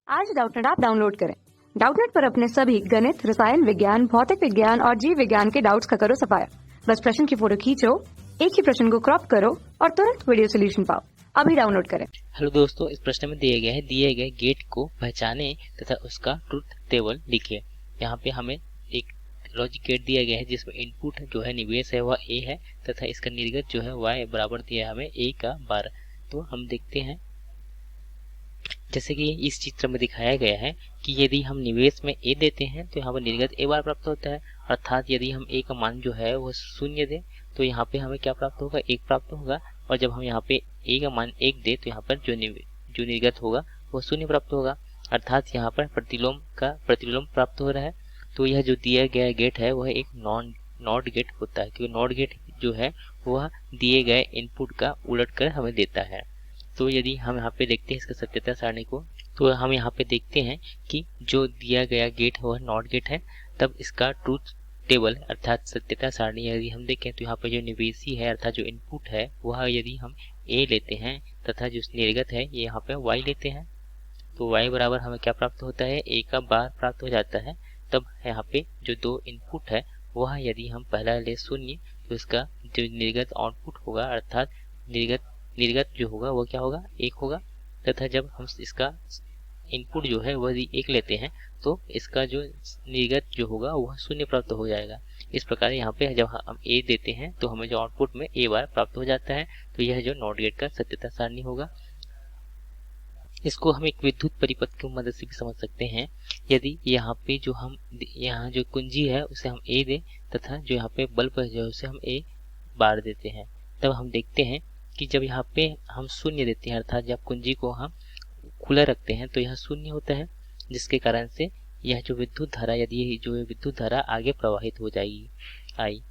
आज Doubtnut app download करें। Doubtnut पर अपने सभी गणित, रसायन विज्ञान, भौतिक विज्ञान और जीव विज्ञान के डाउट्स का करो सफाया। बस प्रश्न की फोटो खींचो, एक ही प्रश्न को क्रॉप करो और तुरंत वीडियो सोल्यूशन पाओ। अभी डाउनलोड करें। हेलो दोस्तों, इस प्रश्न में दिए गए गेट को पहचाने तथा उसका ट्रुथ टेबल लिखिए। यहाँ पे हमें एक लॉजिक गेट दिया गया है जिसमें इनपुट जो है निवेश है वह ए है तथा इसका निर्गत जो है y बराबर दिया है हमें a का 12। तो हम देखते हैं जैसे कि इस चित्र में दिखाया गया है कि यदि हम निवेश में a देते हैं तो यहाँ पर निर्गत a बार प्राप्त होता है, अर्थात यदि हम a का मान जो है वो 0 दें तो यहाँ पे हमें क्या प्राप्त होगा, 1 प्राप्त होगा। और जब हम यहाँ पे a का मान 1 दे तो यहाँ पर जो निर्गत होगा वो 0 प्राप्त होगा, अर्थात यहाँ पर प्रतिलोम प्राप्त हो रहा है। तो यह जो दिया गया गेट है वह एक नॉट गेट होता है, क्योंकि नॉट गेट जो है वह दिए गए इनपुट का उलट कर हमें देता है। तो यदि हम यहाँ पे देखते हैं इसका सत्यता सारणी को, तो हम यहाँ पे देखते हैं कि जो दिया गया गेट है वह नॉट गेट है, तब इसका ट्रूथ टेबल अर्थात सत्यता सारणी यदि हम देखें तो यहाँ पे जो निवेशी है अर्थात जो इनपुट है वह यदि हम a लेते हैं तथा जो निर्गत है ये यहाँ पे y लेते हैं तो y बराबर हमें क्या प्राप्त होता है, a का बार प्राप्त हो जाता है। तब यहाँ पे जो दो इनपुट है वह यदि हम पहला ले 0 तो इसका जो निर्गत आउटपुट होगा अर्थात निर्गत जो होगा वो क्या होगा, 1 होगा। तथा जब हम इसका इनपुट जो है वह यदि 1 लेते हैं तो इसका जो निर्गत जो होगा वह 0 प्राप्त हो जाएगा। इस प्रकार यहाँ पे जब हम a देते हैं तो हमें जो आउटपुट में a बार प्राप्त हो जाता है। तो यह जो नॉट गेट का सत्यता सारणी होगा। इसको हम एक विद्युत परिपथ की मदद से भी समझ सकते हैं। यदि यहाँ पे यहाँ जो कुंजी है उसे हम a दें तथा जो यहाँ पे बल्ब है जो उसे हम a बार देते हैं, तब हम देखते हैं कि जब यहाँ पे हम 0 देते हैं अर्थात जब कुंजी को हम खुला रखते हैं तो यह 0 होता है, जिसके कारण से यह जो विद्युत धारा यदि जो विद्युत धारा आगे प्रवाहित हो जाएगी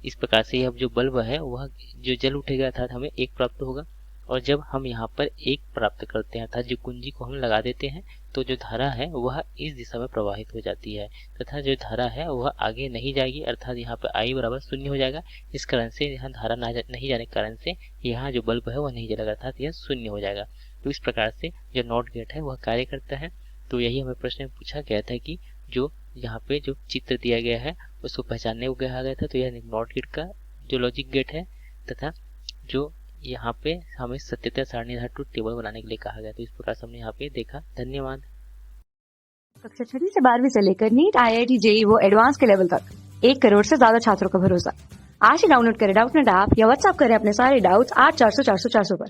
इस प्रकार से यह जो बल्ब है वह जो जल उठेगा अर्थात हमें 1 प्राप्त होगा। और जब हम यहाँ पर 1 प्राप्त करते हैं अर्थात जो कुंजी को हम लगा देते हैं तो जो धारा है वह इस दिशा में प्रवाहित हो जाती है तथा जो धारा है वह आगे नहीं जाएगी, अर्थात यहाँ पर I बराबर 0 हो जाएगा। इस कारण से यहाँ धारा नहीं जाने के कारण से यहाँ जो बल्ब है वह नहीं जलेगा अर्थात यह 0 हो जाएगा। तो इस प्रकार से जो नॉट गेट है वह कार्य करता है। तो यही हमें प्रश्न में पूछा गया था कि जो यहाँ पे जो चित्र दिया गया है उसको पहचानने को कहा गया था। तो यह नॉट गेट का जो लॉजिक गेट है तथा जो यहाँ पे हमें सत्यता सारणी ट्रुथ टेबल बनाने के लिए कहा गया। तो इस प्रकार से हमने यहाँ पे देखा। धन्यवाद। कक्षा 6 से 12वीं से लेकर नीट, IIT, JEE वो एडवांस के लेवल तक 1 करोड़ से ज्यादा छात्रों का भरोसा। आज ही डाउनलोड करें डाउटनेट ऐप या व्हाट्सएप करें अपने सारे डाउट्स 8400 400 400 पर।